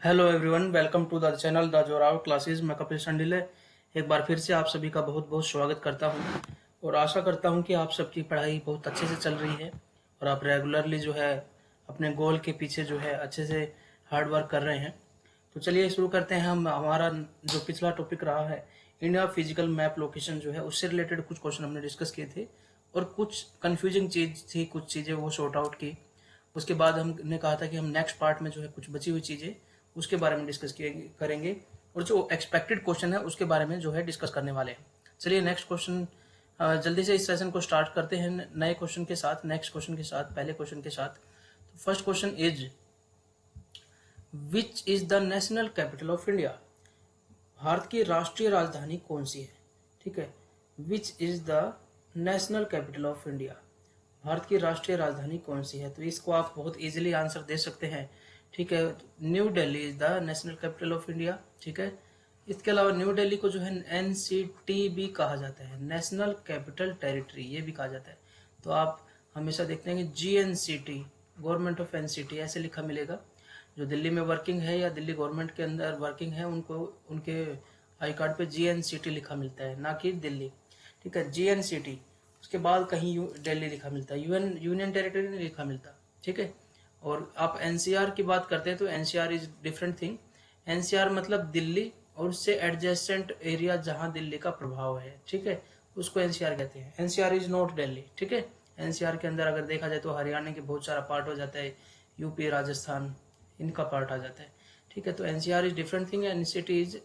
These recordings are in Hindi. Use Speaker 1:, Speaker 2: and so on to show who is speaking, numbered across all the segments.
Speaker 1: Hello everyone, welcome to the channel the Zorav classes. मैं कपिल संडिले एक बार फिर से आप सभी का बहुत बहुत स्वागत करता हूं और आशा करता हूं कि आप सबकी पढ़ाई बहुत अच्छे से चल रही है और आप रेगुलरली जो है अपने गोल के पीछे जो है अच्छे से हार्ड वर्क कर रहे हैं। तो चलिए शुरू करते हैं। हम हमारा जो पिछला टॉपिक रहा है इंडिया फिजिकल मैप लोकेशन जो है उससे रिलेटेड कुछ क्वेश्चन हमने डिस्कस किए थे और कुछ कंफ्यूजिंग चीज थी, कुछ चीज़ें वो सॉर्ट आउट की। उसके बाद हमने कहा था कि हम नेक्स्ट पार्ट में जो है कुछ बची हुई चीज़ें उसके बारे में डिस्कस करेंगे और जो एक्सपेक्टेड क्वेश्चन है उसके बारे में जो है डिस्कस करने वाले हैं। चलिए नेक्स्ट क्वेश्चन, जल्दी से इस सेशन को स्टार्ट करते हैं नए क्वेश्चन के साथ, नेक्स्ट क्वेश्चन के साथ, पहले क्वेश्चन के साथ। तो first question is which is the national capital of India. Bharat की राष्ट्रीय राजधानी कौन सी है? ठीक है, which is the national capital of India. Bharat की राष्ट्रीय राजधानी कौन सी है? तो इसको आप बहुत इजीली आंसर दे सकते हैं। ठीक है, new Delhi is the national capital of India. ठीक है, इसके अलावा न्यू दिल्ली को जो है एनसीटी भी कहा जाता है, नेशनल कैपिटल टेरिटरी ये भी कहा जाता है। तो आप हमेशा देखते हैं कि जीएनसीटी, गवर्नमेंट ऑफ एनसीटी ऐसे लिखा मिलेगा। जो दिल्ली में वर्किंग है या दिल्ली गवर्नमेंट के अंदर वर्किंग है उनको उनके आई कार्ड पे जीएनसीटी लिखा मिलता है, ना कि दिल्ली। ठीक है, जीएनसीटी। उसके बाद कहीं दिल्ली लिखा मिलता है, यूनियन टेरिटरी नहीं लिखा मिलता। ठीक है, और आप एनसीआर की बात करते हैं तो NCR is different thing. NCR मतलब दिल्ली और उससे एडजेसेंट एरिया जहां दिल्ली का प्रभाव है। ठीक है, उसको एनसीआर कहते हैं। NCR is not Delhi. ठीक है, एनसीआर के अंदर अगर देखा जाए तो हरियाणा के बहुत सारा पार्ट हो जाता है, यूपी, राजस्थान, इनका पार्ट आ जाता है। ठीक है, तो NCR is different thing and city is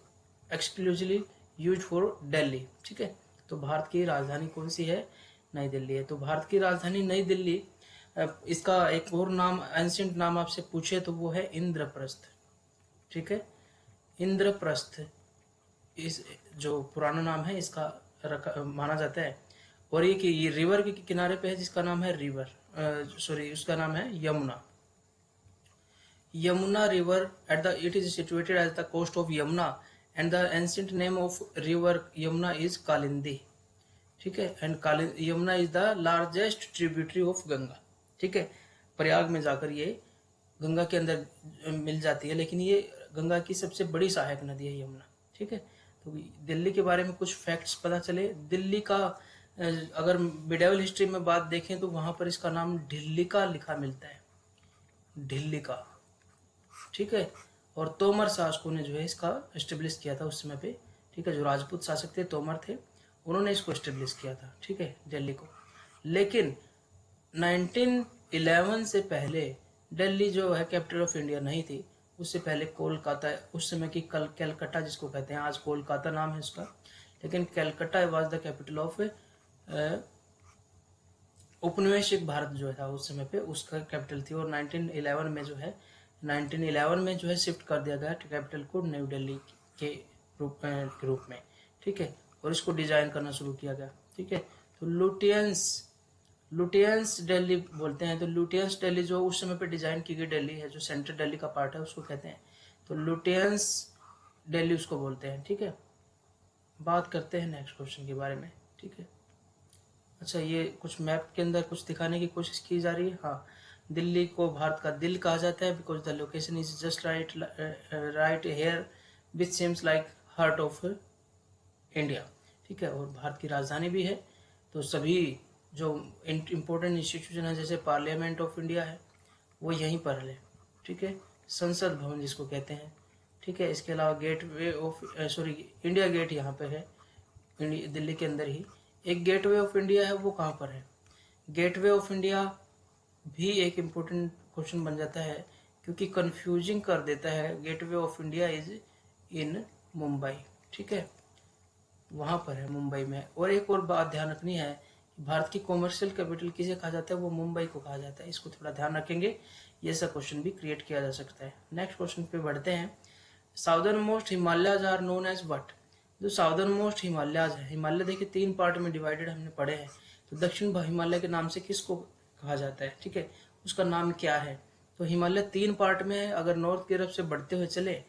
Speaker 1: exclusively use for Delhi. ठीक है, तो भारत की राजधानी कौन सी है? नई दिल्ली है। तो भारत की राजधानी नई दिल्ली। इसका एक और नाम, एंशियंट नाम आपसे पूछे तो वो है इंद्रप्रस्थ। ठीक है, इंद्रप्रस्थ इस जो पुराना नाम है इसका माना जाता है। और ये रिवर के किनारे पे है जिसका नाम है उसका नाम है Yamuna. Yamuna river it is situated at the coast of Yamuna and the ancient name of river Yamuna is Kalindi. ठीक है, and Yamuna is the largest tributary of Ganga. ठीक है, प्रयाग में जाकर ये गंगा के अंदर मिल जाती है, लेकिन ये गंगा की सबसे बड़ी सहायक नदी है यमुना। ठीक है, तो दिल्ली के बारे में कुछ फैक्ट्स पता चले। दिल्ली का अगर मिडेवल हिस्ट्री में बात देखें तो वहां पर इसका नाम ढिल्लिका लिखा मिलता है, ढिल्लिका। ठीक है, और तोमर शासकों ने जो है इसका एस्टेब्लिश किया था उस समय पे। ठीक है, जो राजपूत शासक थे, तोमर थे, उन्होंने इसको एस्टेब्लिश किया था। ठीक है, दिल्ली को। लेकिन 1911 से पहले दिल्ली जो है कैपिटल ऑफ इंडिया नहीं थी। उससे पहले कोलकाता, उस समय की कलकत्ता जिसको कहते हैं, आज कोलकाता नाम है उसका, लेकिन Calcutta was the capital of उपनिवेशिक भारत जो था उस समय पे उसका कैपिटल थी। और 1911 में जो है 1911 में जो है शिफ्ट कर दिया गया कैपिटल को न्यू दिल्ली के रूप में। ठीक है, और इसको डिजाइन करना शुरू किया गया। ठीक है, तो लुटियंस दिल्ली बोलते हैं। तो लुटियंस दिल्ली जो उस समय पे डिजाइन की गई दिल्ली है, जो सेंट्रल दिल्ली का पार्ट है उसको कहते हैं। तो लुटियंस दिल्ली उसको बोलते हैं। ठीक है, बात करते हैं नेक्स्ट क्वेश्चन के बारे में। ठीक है, अच्छा, ये कुछ मैप के अंदर कुछ दिखाने की कोशिश की जा रही है। हाँ, दिल्ली को भारत का दिल कहा जाता है because the location is just right here which seems like heart of India. ठीक है, और भारत की राजधानी भी है। तो सभी जो इम्पोर्टेंट इंस्टीट्यूशन है जैसे पार्लियामेंट ऑफ इंडिया है वो यहीं पर है। ठीक है, संसद भवन जिसको कहते हैं। ठीक है, इसके अलावा गेटवे ऑफ इंडिया गेट यहाँ पे है, दिल्ली के अंदर ही। एक गेटवे ऑफ इंडिया है, वो कहाँ पर है? गेटवे ऑफ इंडिया भी एक इम्पोर्टेंट क्वेश्चन बन जाता है क्योंकि कंफ्यूजिंग कर देता है। Gateway of India is in Mumbai. ठीक है, वहां पर है मुंबई में। और एक और बात ध्यान रखनी है, भारत की कॉमर्शियल कैपिटल किसे कहा जाता है? वो मुंबई को कहा जाता है। इसको थोड़ा ध्यान रखेंगे, ये सब क्वेश्चन भी क्रिएट किया जा सकता है। नेक्स्ट क्वेश्चन पे बढ़ते हैं। Southern most Himalayas are known as what. जो साउदर्न मोस्ट हिमालयाज है, हिमालय देखिए 3 पार्ट में डिवाइडेड हमने पढ़े हैं। तो दक्षिण हिमालय के नाम से किसको कहा जाता है? ठीक है, उसका नाम क्या है? तो हिमालय 3 पार्ट में है, अगर नॉर्थ की तरफ से बढ़ते हुए चले,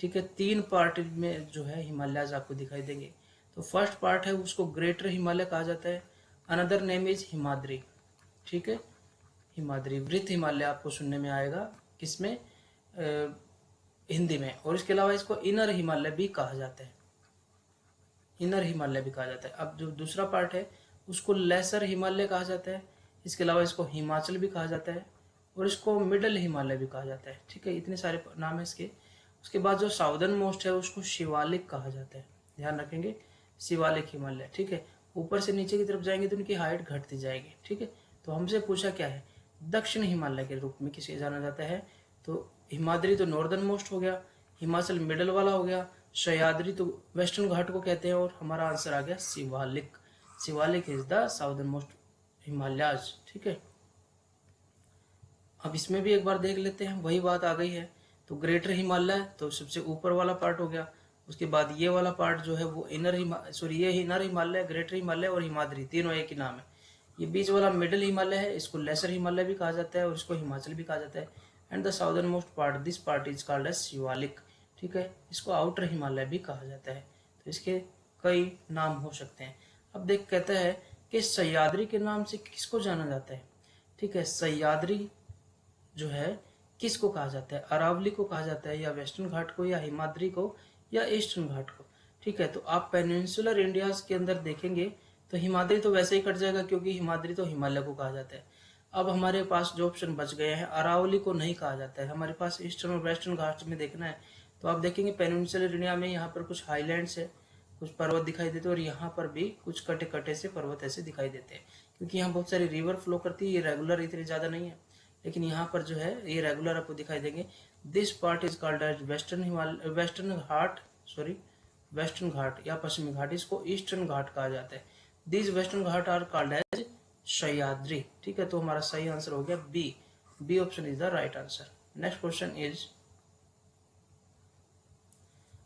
Speaker 1: ठीक है, 3 पार्ट में जो है हिमालयाज आपको दिखाई देंगे। तो फर्स्ट पार्ट है उसको ग्रेटर हिमालय कहा जाता है। Another name is Himadri. ठीक है, हिमाद्री, वृत हिमालय आपको सुनने में आएगा किसमें? हिंदी में। और इसके अलावा इसको इनर हिमालय भी कहा जाता है, इनर हिमालय भी कहा जाता है। अब जो दूसरा पार्ट है उसको लेसर हिमालय कहा जाता है। इसके अलावा इसको हिमाचल भी कहा जाता है और इसको मिडल हिमालय भी कहा जाता है। ठीक है, इतने सारे नाम है इसके। उसके बाद जो साउदर्न मोस्ट है उसको शिवालिक कहा जाता है, ध्यान रखेंगे, शिवालिक हिमालय। ठीक है, ऊपर से नीचे की तरफ जाएंगे तो उनकी हाइट घटती जाएगी। ठीक है, तो हमसे पूछा क्या है, दक्षिण हिमालय के रूप में किसे जाना जाता है, तो हिमाद्री तो नॉर्दर्न मोस्ट हो गया, हिमाचल मिडल वाला हो गया, सह्याद्री तो वेस्टर्न घाट को कहते हैं, और हमारा आंसर आ गया Shivalik. Shivalik is the southern most Himalayas. ठीक है, अब इसमें भी एक बार देख लेते हैं, वही बात आ गई है। तो ग्रेटर हिमालय तो सबसे ऊपर वाला पार्ट हो गया। उसके बाद ये वाला पार्ट जो है वो ये इनर हिमालय, ग्रेटर हिमालय और हिमाद्री तीनों एक ही नाम है। ये बीच वाला मिडिल हिमालय है, इसको लेसर हिमालय भी कहा जाता है और इसको हिमाचल भी कहा जाता है। And the southern most part, this part is called as Shivalik. ठीक है, इसको आउटर हिमालय भी कहा जाता है। तो इसके कई नाम हो सकते हैं। अब देख कहता है कि सह्याद्री के नाम से किसको जाना जाता है। ठीक है, सह्याद्री जो है किसको कहा जाता है, अरावली को कहा जाता है, या वेस्टर्न घाट को, या हिमाद्री को, या ईस्टर्न घाट को। ठीक है, तो आप पेनिनसुलर इंडिया के अंदर देखेंगे तो हिमाद्री तो वैसे ही कट जाएगा क्योंकि हिमाद्री तो हिमालय को कहा जाता है। अब हमारे पास जो ऑप्शन बच गए हैं, अरावली को नहीं कहा जाता है, हमारे पास ईस्टर्न और वेस्टर्न घाट में देखना है। तो आप देखेंगे पेनिनसुलर इंडिया में यहाँ पर कुछ हाईलैंड्स है, कुछ पर्वत दिखाई देते हैं, और यहाँ पर भी कुछ कटे कटे से पर्वत ऐसे दिखाई देते हैं, क्योंकि यहाँ बहुत सारी रिवर फ्लो करती है। ये रेगुलर इतनी ज्यादा नहीं है, लेकिन यहाँ पर जो है ये रेगुलर आपको दिखाई देंगे। This part is called as western Ghat या पश्चिमी घाट, इसको ईस्टर्न घाट कहा जाता है। This western Ghat are called as Sahyadri. ठीक है, तो हमारा सही आंसर हो गया B. B option is the right answer. Next question is,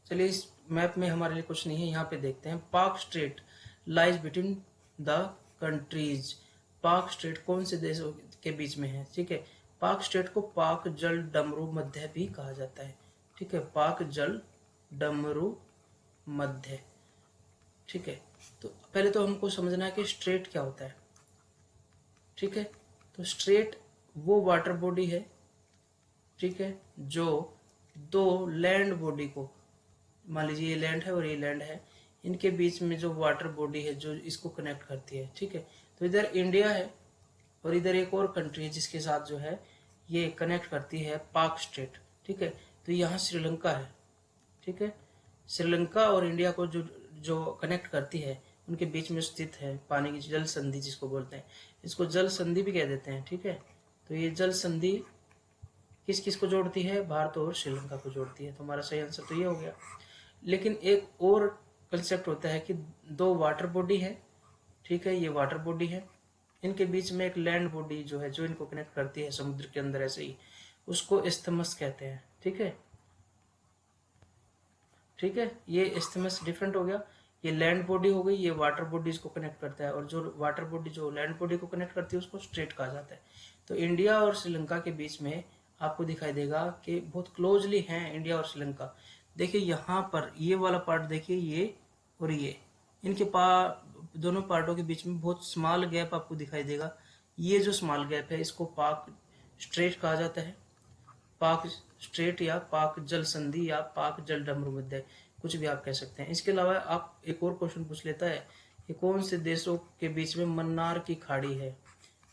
Speaker 1: चलिए इस मैप में हमारे लिए कुछ नहीं है, यहाँ पे देखते हैं। पाक straight lies between the countries. पाक स्ट्रेट कौन से देशों के बीच में है। ठीक है, पाक स्ट्रेट को पाक जल डमरू मध्य भी कहा जाता है। ठीक है, पाक जल डमरू मध्य। ठीक है, तो पहले तो हमको समझना है कि स्ट्रेट क्या होता है। ठीक है, तो स्ट्रेट वो वाटर बॉडी है, ठीक है, जो दो लैंड बॉडी को, मान लीजिए ये लैंड है और ये लैंड है, इनके बीच में जो वाटर बॉडी है जो इसको कनेक्ट करती है। ठीक है, तो इधर इंडिया है और इधर एक और कंट्री है जिसके साथ जो है ये कनेक्ट करती है, पाक स्टेट। ठीक है, तो यहाँ श्रीलंका है। ठीक है, श्रीलंका और इंडिया को जो जो कनेक्ट करती है उनके बीच में स्थित है पानी की जल संधि जिसको बोलते हैं, इसको जल संधि भी कह देते हैं। ठीक है, तो ये जल संधि किस किस को जोड़ती है, भारत और श्रीलंका को जोड़ती है। तो हमारा सही आंसर तो ये हो गया। लेकिन एक और कंसेप्ट होता है कि दो वाटर बॉडी है। ठीक है, ये वाटर बॉडी है, इनके बीच में एक लैंड बॉडी जो है जो इनको कनेक्ट करती है समुद्र के अंदर ऐसे ही, उसको इस्थमस कहते हैं। ठीक है, ठीक है, ये इस्थमस डिफरेंट हो गया। ये लैंड बॉडी हो गई, ये वाटर बॉडीज को कनेक्ट करता है, और जो वाटर बॉडी जो लैंड बॉडी को कनेक्ट करती है उसको स्ट्रेट कहा जाता है। तो इंडिया और श्रीलंका के बीच में आपको दिखाई देगा कि बहुत क्लोजली हैं इंडिया और श्रीलंका। देखिए यहाँ पर ये वाला पार्ट देखिए, ये और ये, इनके दोनों पार्टों के बीच में बहुत स्मॉल गैप आपको दिखाई देगा। ये जो स्मॉल गैप है इसको पाक स्ट्रेट कहा जाता है, पाक स्ट्रेट या पाक जल संधि या पाक जल डमरू मध्य, कुछ भी आप कह सकते हैं। इसके अलावा आप एक और क्वेश्चन पूछ लेता है कि कौन से देशों के बीच में मन्नार की खाड़ी है।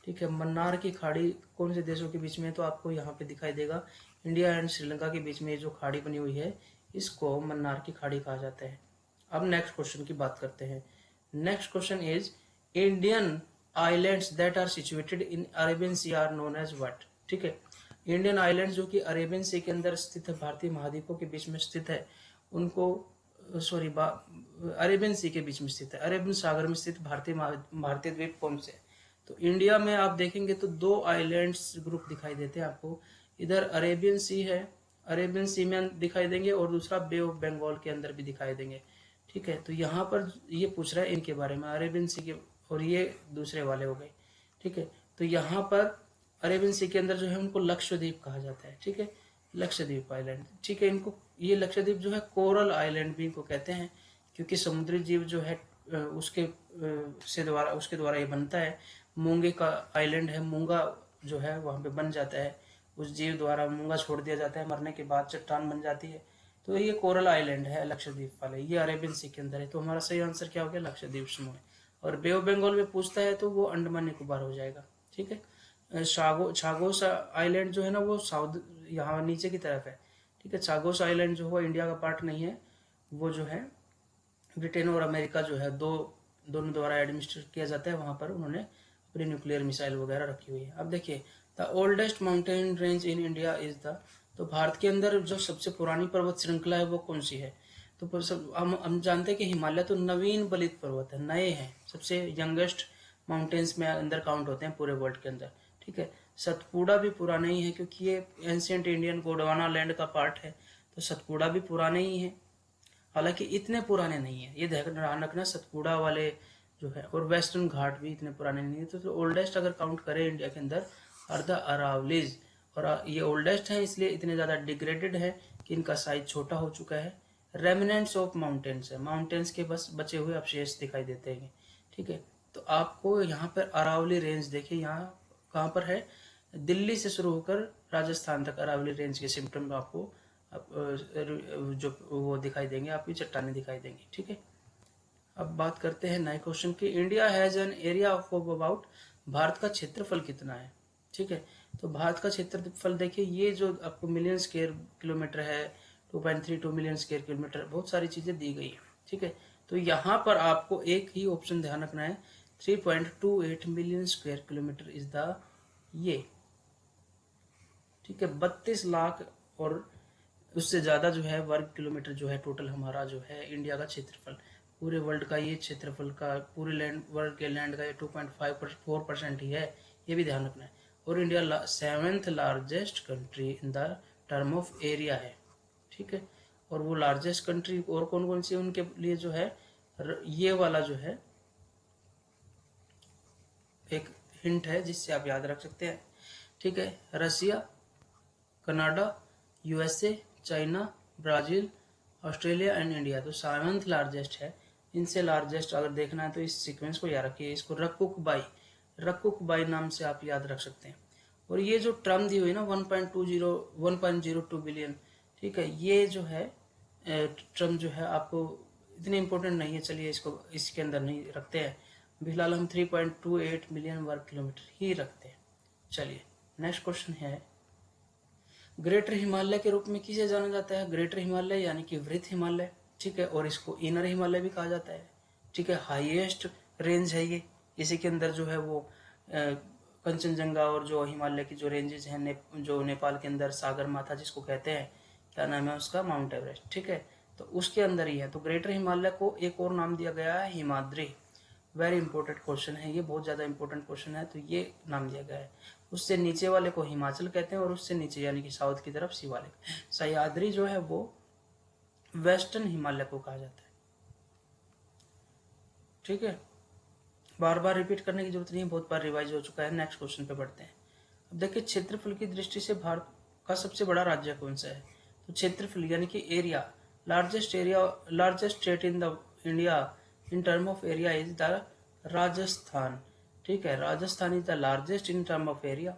Speaker 1: ठीक है, मन्नार की खाड़ी कौन से देशों के बीच में है, तो आपको यहाँ पे दिखाई देगा इंडिया एंड श्रीलंका के बीच में जो खाड़ी बनी हुई है इसको मन्नार की खाड़ी कहा जाता है। अब नेक्स्ट क्वेश्चन की बात करते हैं। Next question is, Indian islands that are situated in Arabian sea are known as what. ठीक है, इंडियन आइलैंड्स जो कि अरेबियन सी के अंदर स्थित है, भारतीय महाद्वीपों के बीच में स्थित है, उनको अरेबियन सी के बीच में स्थित है, अरेबियन सागर में स्थित भारतीय द्वीप कौन से। तो इंडिया में आप देखेंगे तो दो आइलैंड्स ग्रुप दिखाई देते हैं आपको, इधर अरेबियन सी है, अरेबियन सी में दिखाई देंगे, और दूसरा बे ऑफ बंगाल के अंदर भी दिखाई देंगे। ठीक है, तो यहाँ पर ये पूछ रहा है इनके बारे में, अरेबियन सी के, और ये दूसरे वाले हो गए। ठीक है, तो यहाँ पर अरेबियन सी के अंदर जो है उनको लक्षद्वीप कहा जाता है। ठीक है, लक्षद्वीप आइलैंड। ठीक है, इनको ये लक्षद्वीप जो है कोरल आइलैंड भी इनको कहते हैं, क्योंकि समुद्री जीव जो है उसके द्वारा ये बनता है। मूंगे का आइलैंड है, मूंगा जो है वहां पे बन जाता है, उस जीव द्वारा मूंगा छोड़ दिया जाता है, मरने के बाद चट्टान बन जाती है। तो ये कोरल आइलैंड है लक्षद्वीप वाले, ये अरेबियन सी के अंदर है। तो हमारा सही आंसर क्या हो गया, लक्षद्वीप समूह। और बे ऑफ बंगाल में पूछता है तो वो अंडमान निकोबार हो जाएगा। ठीक है, छागोस आइलैंड जो है ना वो साउथ यहाँ नीचे की तरफ है। ठीक है, छागोस आइलैंड जो हुआ इंडिया का पार्ट नहीं है, वो जो है ब्रिटेन और अमेरिका जो है दोनों द्वारा एडमिनिस्ट्रेट किया जाता है। वहां पर उन्होंने अपनी न्यूक्लियर मिसाइल वगैरह रखी हुई है। अब देखिए, the oldest mountain range in India is the, तो भारत के अंदर जो सबसे पुरानी पर्वत श्रृंखला है वो कौन सी है? तो हम जानते हैं कि हिमालय तो नवीन बलित पर्वत है, नए हैं, सबसे यंगेस्ट माउंटेन्स में अंदर काउंट होते हैं पूरे वर्ल्ड के अंदर। ठीक है, सतपुड़ा भी पुराना ही है क्योंकि ये एंशियंट इंडियन गोंडवाना लैंड का पार्ट है, तो सतपुड़ा भी पुराने ही है, हालांकि इतने पुराने नहीं है। ये ध्यान रखना, सतपुड़ा वाले जो है और वेस्टर्न घाट भी इतने पुराने नहीं है। तो ओल्डेस्ट अगर काउंट करें इंडिया के अंदर आर द अरावलीज, और ये ओल्डेस्ट है इसलिए इतने ज़्यादा डिग्रेडेड है कि इनका साइज छोटा हो चुका है। रेमिनेंट्स ऑफ माउंटेन्स है, माउंटेन्स के बस बचे हुए अवशेष दिखाई देते हैं। ठीक है, तो आपको यहाँ पर अरावली रेंज देखिए, यहाँ कहाँ पर है, दिल्ली से शुरू होकर राजस्थान तक अरावली रेंज के सिम्टम आपको जो वो दिखाई देंगे, आपकी चट्टानें दिखाई देंगी। ठीक है, अब बात करते हैं नए क्वेश्चन की। India has an area of about, Bharat का क्षेत्रफल कितना है? ठीक है, तो भारत का क्षेत्रफल देखिए, ये जो आपको मिलियन स्क्वायर किलोमीटर है, 2.32 मिलियन स्क्वायर किलोमीटर, बहुत सारी चीजें दी गई है। ठीक है, तो यहाँ पर आपको एक ही ऑप्शन ध्यान रखना है, 3.28 million square kilometre is the ये। ठीक है, 32 लाख और उससे ज़्यादा जो है वर्ग किलोमीटर जो है टोटल हमारा जो है इंडिया का क्षेत्रफल, पूरे वर्ल्ड का ये क्षेत्रफल का, पूरे लैंड वर्ल्ड के लैंड का ये 2.54% ही है, ये भी ध्यान रखना है। और India 7th largest country in the term of area है। ठीक है, और वो लार्जेस्ट कंट्री और कौन कौन सी उनके लिए जो है, ये वाला जो है एक हिंट है जिससे आप याद रख सकते हैं। ठीक है, Russia, Canada, USA, China, Brazil, Australia and India. तो 7th लार्जेस्ट है। इनसे लार्जेस्ट अगर देखना है तो इस सीक्वेंस को याद रखिए, इसको रकुकबाई नाम से आप याद रख सकते हैं। और ये जो टर्म दी हुई ना 1.02 बिलियन, ठीक है, ये जो है टर्म जो है आपको इतनी इंपॉर्टेंट नहीं है, चलिए इसको इसके अंदर नहीं रखते हैं फिलहाल, हम 3.28 मिलियन वर्ग किलोमीटर ही रखते हैं। चलिए नेक्स्ट क्वेश्चन है, ग्रेटर हिमालय के रूप में किसे जाना जाता है? ग्रेटर हिमालय यानी कि वृहत हिमालय। ठीक है, और इसको इनर हिमालय भी कहा जाता है। ठीक है, हाईएस्ट रेंज है ये, इसी के अंदर जो है वो कंचनजंगा और जो हिमालय की जो रेंजेस हैं जो नेपाल के अंदर सागर माथा जिसको कहते हैं, क्या नाम है उसका, माउंट एवरेस्ट। ठीक है, तो उसके अंदर ही है। तो ग्रेटर हिमालय को एक और नाम दिया गया है हिमाद्री। वेरी इंपॉर्टेंट क्वेश्चन है ये, बहुत ज़्यादा इंपॉर्टेंट क्वेश्चन है, तो ये नाम दिया गया है। उससे नीचे वाले को हिमाचल कहते हैं और उससे नीचे यानी कि साउथ की तरफ शिवालिक। सह्याद्री जो है वो वेस्टर्न हिमालय को कहा जाता है। ठीक है, बार बार रिपीट करने की जरूरत नहीं है, बहुत बार रिवाइज हो चुका है। नेक्स्ट क्वेश्चन पे बढ़ते हैं। अब देखिए, क्षेत्रफल की दृष्टि से भारत का सबसे बड़ा राज्य कौन सा है? तो क्षेत्रफल यानी कि area, largest state in the India in term of area is the Rajasthan. ठीक है, Rajasthan is the largest in term of area.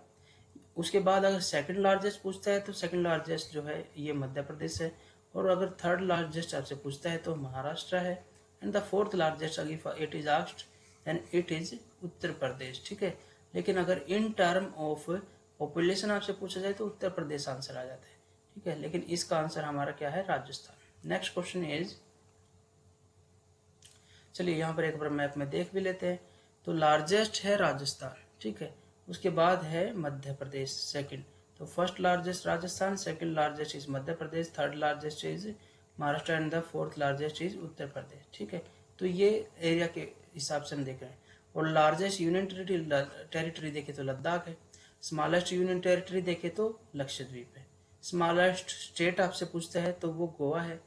Speaker 1: उसके बाद अगर सेकंड लार्जेस्ट पूछता है तो सेकंड लार्जेस्ट जो है ये मध्य प्रदेश है, और अगर थर्ड लार्जेस्ट आपसे पूछता है तो महाराष्ट्र है, एंड द फोर्थ लार्जेस्ट अगर it is asked then it is Uttar Pradesh. ठीक है, लेकिन अगर इन टर्म ऑफ पॉपुलेशन आपसे पूछा जाए तो उत्तर प्रदेश आंसर आ जाता है। ठीक है, लेकिन इसका आंसर हमारा क्या है, राजस्थान। नेक्स्ट क्वेश्चन इज, चलिए यहाँ पर एक बार मैप में देख भी लेते हैं। तो लार्जेस्ट है राजस्थान। ठीक है, उसके बाद है मध्य प्रदेश सेकंड। तो first largest Rajasthan, second largest is Madhya Pradesh, third largest is Maharashtra and the fourth largest is Uttar Pradesh. ठीक है, तो ये एरिया के हिसाब से हम देख रहे हैं। और लार्जेस्ट यूनियन टेरिटरी देखे तो लद्दाख है, स्मॉलेस्ट यूनियन टेरिटरी देखे तो लक्षद्वीप है, स्मॉलेस्ट स्टेट आपसे पूछता है तो वो गोवा है,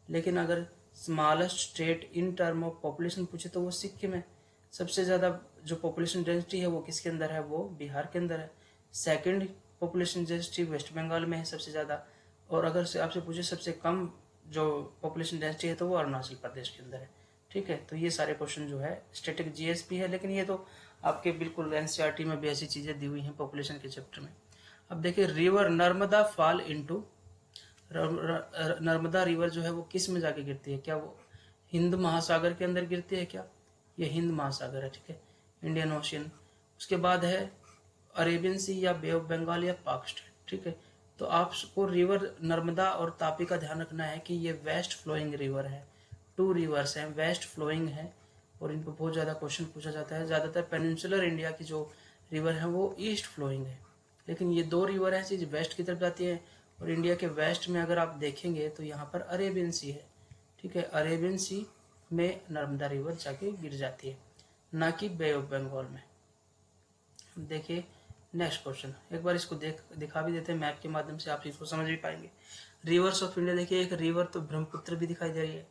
Speaker 1: लेकिन अगर smallest state in term of population पूछे तो वो सिक्किम है। सबसे ज़्यादा जो पॉपुलेशन डेंसिटी है वो किसके अंदर है, वो बिहार के अंदर है। Second population density West Bengal में है सबसे ज़्यादा, और अगर से आपसे पूछे सबसे कम जो पॉपुलेशन डेंसिटी है तो वो अरुणाचल प्रदेश के अंदर है। ठीक है, तो ये सारे क्वेश्चन जो है स्टैटिक जीएस भी है, लेकिन ये तो आपके बिल्कुल एनसीईआरटी में भी ऐसी चीज़ें दी हुई हैं पॉपुलेशन के चैप्टर में। अब देखिए river Narmada fall into, Narmada river जो है वो किस में जाके गिरती है? क्या वो हिंद महासागर के अंदर गिरती है क्या? ये हिंद महासागर है, ठीक है, इंडियन ओशियन। उसके बाद है अरेबियन सी या बे ऑफ बंगाल या पाक स्टेट, ठीक है। तो आपको रिवर नर्मदा और तापी का ध्यान रखना है कि ये वेस्ट फ्लोइंग रिवर है, 2 रिवर्स हैं, वेस्ट फ्लोइंग है, और इन पर बहुत ज़्यादा क्वेश्चन पूछा जाता है। ज़्यादातर पेनिनसुलर इंडिया की जो रिवर है वो ईस्ट फ्लोइंग है, लेकिन ये 2 रिवर हैं जो वेस्ट की तरफ जाती है। और इंडिया के वेस्ट में अगर आप देखेंगे तो यहाँ पर अरेबियन सी है, ठीक है, अरेबियन सी में नर्मदा रिवर जाके गिर जाती है, ना कि बे ऑफ बंगाल में। देखिए नेक्स्ट क्वेश्चन, एक बार इसको दिखा भी देते हैं मैप के माध्यम से, आप इसको समझ भी पाएंगे। रिवर्स ऑफ इंडिया, देखिए एक रिवर तो ब्रह्मपुत्र भी दिखाई दे रही है,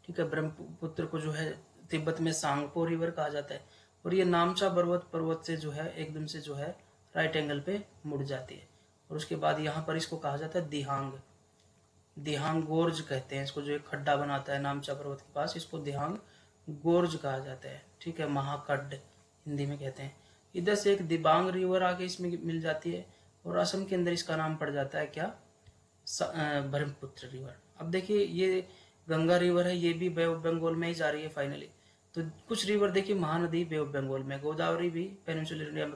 Speaker 1: ठीक है। ब्रह्मपुत्र को जो है तिब्बत में सांगपो रिवर कहा जाता है, और ये नामचा पर्वत से जो है एकदम से जो है राइट एंगल पे मुड़ जाती है। और उसके बाद यहाँ पर इसको कहा जाता है दिहांग, दिहांग गोर्ज कहते हैं इसको, जो एक खड्डा बनाता है नामचा पर्वत के पास, इसको दिहांग गोर्ज कहा जाता है, ठीक है, महाखड्ड हिंदी में कहते हैं। इधर से एक दिबांग रिवर आके इसमें मिल जाती है, और असम के अंदर इसका नाम पड़ जाता है क्या? ब्रह्मपुत्र रिवर। अब देखिए ये गंगा रिवर है, ये भी बे ऑफ बंगाल में ही जा रही है फाइनली। तो कुछ रिवर देखिए महानदी बे ऑफ बंगाल में, गोदावरी भी पेनिनसुलर इंडिया में,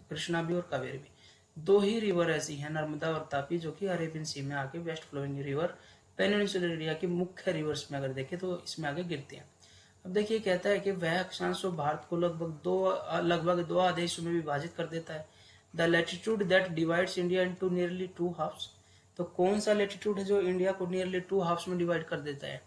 Speaker 1: कृष्णा भी और कावेरी भी। 2 ही रिवर ऐसी हैं, नर्मदा और तापी, जो कि अरेबियन सी में आके west flowing river peninsular India की मुख्य रिवर्स में अगर देखें तो इसमें आगे गिरती हैं। अब देखिए कहता है कि वह अक्षांश भारत को लगभग दो आदेशों में विभाजित कर देता है। The latitude that divides India into nearly 2 halves. तो कौन सा लैटिट्यूड है जो इंडिया को नियरली 2 हाफ्स में डिवाइड कर देता है?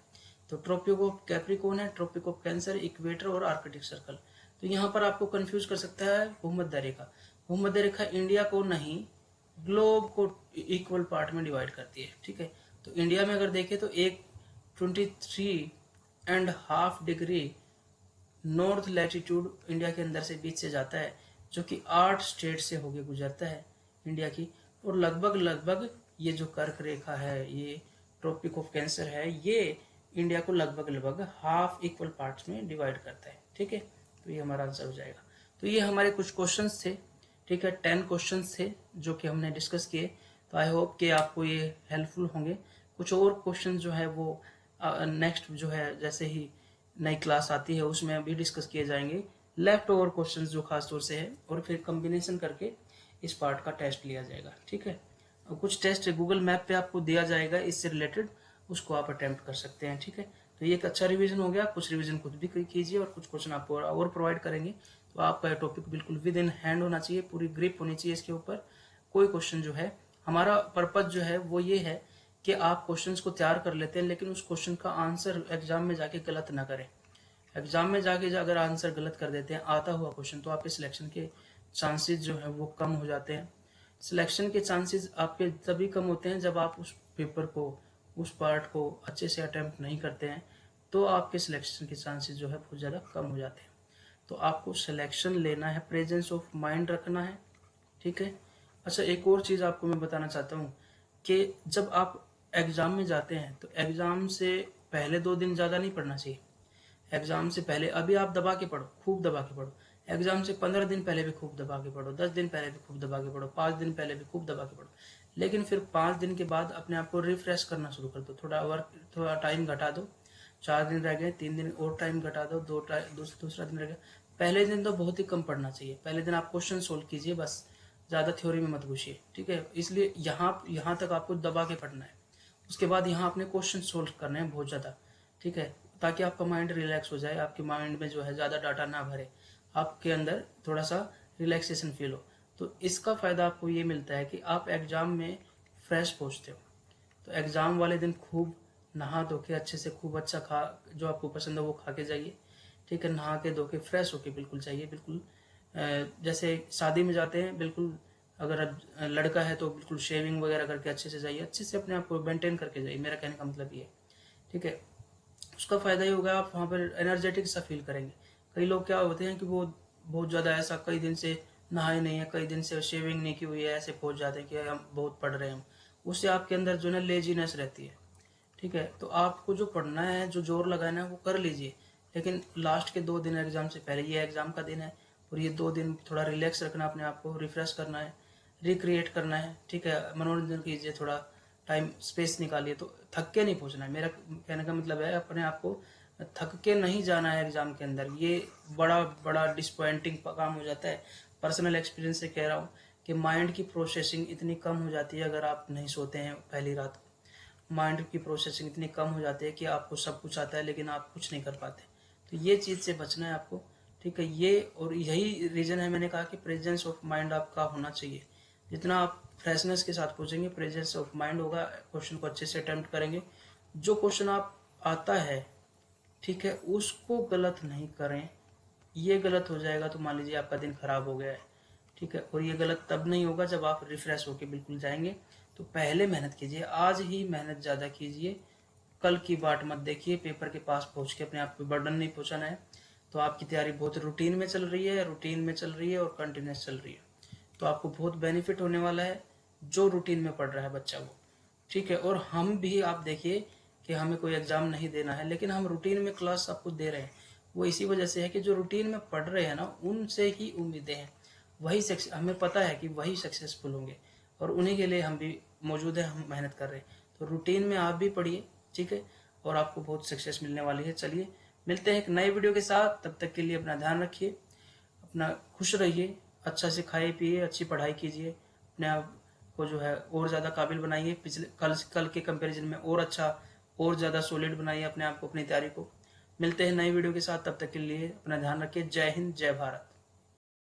Speaker 1: तो ट्रॉपिक ऑफ कैप्रिकॉर्न है, ट्रॉपिक ऑफ कैंसर, इक्वेटर और आर्कटिक सर्कल। तो यहाँ पर आपको कंफ्यूज कर सकता है भूमध्य रेखा। भूमध्य रेखा इंडिया को नहीं, ग्लोब को इक्वल पार्ट में डिवाइड करती है, ठीक है। तो इंडिया में अगर देखें तो एक 23.5 डिग्री नॉर्थ लैटिट्यूड इंडिया के अंदर से बीच से जाता है, जो कि 8 स्टेट से होके गुजरता है इंडिया की। और लगभग ये जो कर्क रेखा है, ये ट्रॉपिक ऑफ कैंसर है, ये इंडिया को लगभग हाफ इक्वल पार्ट्स में डिवाइड करता है, ठीक है। तो ये हमारा आंसर हो जाएगा। तो ये हमारे कुछ क्वेश्चंस थे, ठीक है, 10 क्वेश्चंस थे जो कि हमने डिस्कस किए। तो आई होप कि आपको ये हेल्पफुल होंगे। कुछ और क्वेश्चन जो है वो नेक्स्ट जो है जैसे ही नई क्लास आती है उसमें भी डिस्कस किए जाएंगे, लेफ्ट ओवर क्वेश्चंस जो खास तौर से है, और फिर कॉम्बिनेशन करके इस पार्ट का टेस्ट लिया जाएगा, ठीक है। और कुछ टेस्ट गूगल मैप पे आपको दिया जाएगा इससे रिलेटेड, उसको आप अटेम्प्ट कर सकते हैं, ठीक है। तो ये एक अच्छा रिवीजन हो गया, कुछ रिवीजन खुद भी कीजिए और कुछ क्वेश्चन आपको और प्रोवाइड करेंगे। तो आपका टॉपिक बिल्कुल विद इन हैंड होना चाहिए, पूरी ग्रिप होनी चाहिए इसके ऊपर। कोई क्वेश्चन जो है, हमारा पर्पज जो है वो ये है कि आप क्वेश्चंस को तैयार कर लेते हैं, लेकिन उस क्वेश्चन का आंसर एग्जाम में जाके गलत ना करें। एग्जाम में जाके अगर आंसर गलत कर देते हैं आता हुआ क्वेश्चन, तो आपके सिलेक्शन के चांसेस जो है वो कम हो जाते हैं। सिलेक्शन के चांसेस आपके तभी कम होते हैं जब आप उस पेपर को, उस पार्ट को अच्छे से अटेम्प्ट नहीं करते हैं, तो आपके सिलेक्शन के चांसेस जो है बहुत ज़्यादा कम हो जाते हैं। तो आपको सिलेक्शन लेना है, प्रेजेंस ऑफ माइंड रखना है, ठीक है। अच्छा एक और चीज़ आपको मैं बताना चाहता हूँ कि जब आप एग्ज़ाम में जाते हैं तो एग्ज़ाम से पहले 2 दिन ज़्यादा नहीं पढ़ना चाहिए। एग्जाम से पहले अभी आप दबा के पढ़ो, खूब दबा के पढ़ो। एग्जाम से 15 दिन पहले भी खूब दबा के पढ़ो, 10 दिन पहले भी खूब दबा के पढ़ो, 5 दिन पहले भी खूब दबा के पढ़ो। लेकिन फिर 5 दिन के बाद अपने आप को रिफ्रेश करना शुरू कर दो, थोड़ा टाइम घटा दो। 4 दिन रह गए, 3 दिन और टाइम घटा दो, दूसरा दिन रह गया। पहले दिन तो बहुत ही कम पढ़ना चाहिए, पहले दिन आप क्वेश्चन सोल्व कीजिए बस, ज़्यादा थ्योरी में मत घुसिए, ठीक है। इसलिए यहाँ तक आपको दबा के पढ़ना है। उसके बाद यहाँ अपने क्वेश्चन सोल्व करने हैं बहुत ज़्यादा, ठीक है, ताकि आपका माइंड रिलैक्स हो जाए, आपके माइंड में जो है ज़्यादा डाटा ना भरे, आपके अंदर थोड़ा सा रिलैक्सेशन फील हो। तो इसका फ़ायदा आपको ये मिलता है कि आप एग्ज़ाम में फ्रेश पहुँचते हो। तो एग्ज़ाम वाले दिन खूब नहा धो के अच्छे से, खूब अच्छा खा, जो आपको पसंद है वो खा के जाइए, ठीक है। नहा के धो के फ्रेश होके बिल्कुल जाइए, बिल्कुल जैसे शादी में जाते हैं, बिल्कुल अगर लड़का है तो बिल्कुल शेविंग वगैरह करके अच्छे से जाइए, अच्छे से अपने आप को मेंटेन करके जाइए, मेरा कहने का मतलब ये, ठीक है। उसका फ़ायदा ये होगा आप वहाँ पर एनर्जेटिक सा फील करेंगे। कई लोग क्या होते हैं कि वो बहुत ज़्यादा ऐसा कई दिन से नहाए नहीं है, कई दिन से शेविंग नहीं की हुई है, ऐसे पहुँच जाते हैं कि हम बहुत पढ़ रहे हैं, उससे आपके अंदर जो है लेजीनेस रहती है, ठीक है। तो आपको जो पढ़ना है, जो जोर लगाना है वो कर लीजिए, लेकिन लास्ट के 2 दिन एग्ज़ाम से पहले, ये एग्ज़ाम का दिन है और ये 2 दिन थोड़ा रिलैक्स रखना, अपने आप को रिफ्रेश करना है। रिक्रिएट करना है, ठीक है, मनोरंजन कीजिए, थोड़ा टाइम स्पेस निकालिए। तो थक के नहीं पहुंचना है, मेरा कहने का मतलब है अपने आप को थक के नहीं जाना है एग्जाम के अंदर। ये बड़ा बड़ा डिसपॉइंटिंग काम हो जाता है। पर्सनल एक्सपीरियंस से कह रहा हूँ कि माइंड की प्रोसेसिंग इतनी कम हो जाती है अगर आप नहीं सोते हैं पहली रात को। माइंड की प्रोसेसिंग इतनी कम हो जाती है कि आपको सब कुछ आता है लेकिन आप कुछ नहीं कर पाते। तो ये चीज़ से बचना है आपको, ठीक है। ये और यही रीज़न है मैंने कहा कि प्रेजेंस ऑफ माइंड आपका होना चाहिए। जितना आप फ्रेशनेस के साथ पूछेंगे, प्रेजेंस ऑफ माइंड होगा, क्वेश्चन को अच्छे से अटेम्प्ट करेंगे। जो क्वेश्चन आप आता है, ठीक है, उसको गलत नहीं करें। ये गलत हो जाएगा तो मान लीजिए आपका दिन खराब हो गया है, ठीक है। और ये गलत तब नहीं होगा जब आप रिफ्रेश होके बिल्कुल जाएंगे। तो पहले मेहनत कीजिए, आज ही मेहनत ज़्यादा कीजिए, कल की बाट मत देखिए। पेपर के पास पहुंच के अपने आप को बर्डन नहीं पहुंचाना है। तो आपकी तैयारी बहुत रूटीन में चल रही है, रूटीन में चल रही है और कंटिन्यूस चल रही है। तो आपको बहुत बेनिफिट होने वाला है जो रूटीन में पढ़ रहा है बच्चा वो, ठीक है। और हम भी आप देखिए कि हमें कोई एग्जाम नहीं देना है लेकिन हम रूटीन में क्लास आपको दे रहे हैं। वो इसी वजह से है कि जो रूटीन में पढ़ रहे हैं ना, उनसे ही उम्मीदें हैं, वही हमें पता है कि वही सक्सेसफुल होंगे और उन्हीं के लिए हम भी मौजूद हैं, हम मेहनत कर रहे हैं। तो रूटीन में आप भी पढ़िए, ठीक है, और आपको बहुत सक्सेस मिलने वाली है। चलिए मिलते हैं एक नए वीडियो के साथ, तब तक के लिए अपना ध्यान रखिए, अपना खुश रहिए, अच्छा से खाइए पिए, अच्छी पढ़ाई कीजिए, अपने आप को जो है और ज़्यादा काबिल बनाइए, पिछले कल के कंपैरिजन में और अच्छा और ज़्यादा सॉलिड बनाइए अपने आप को, अपनी तैयारी को। मिलते हैं नई वीडियो के साथ, तब तक के लिए अपना ध्यान रखिए। जय हिंद, जय भारत।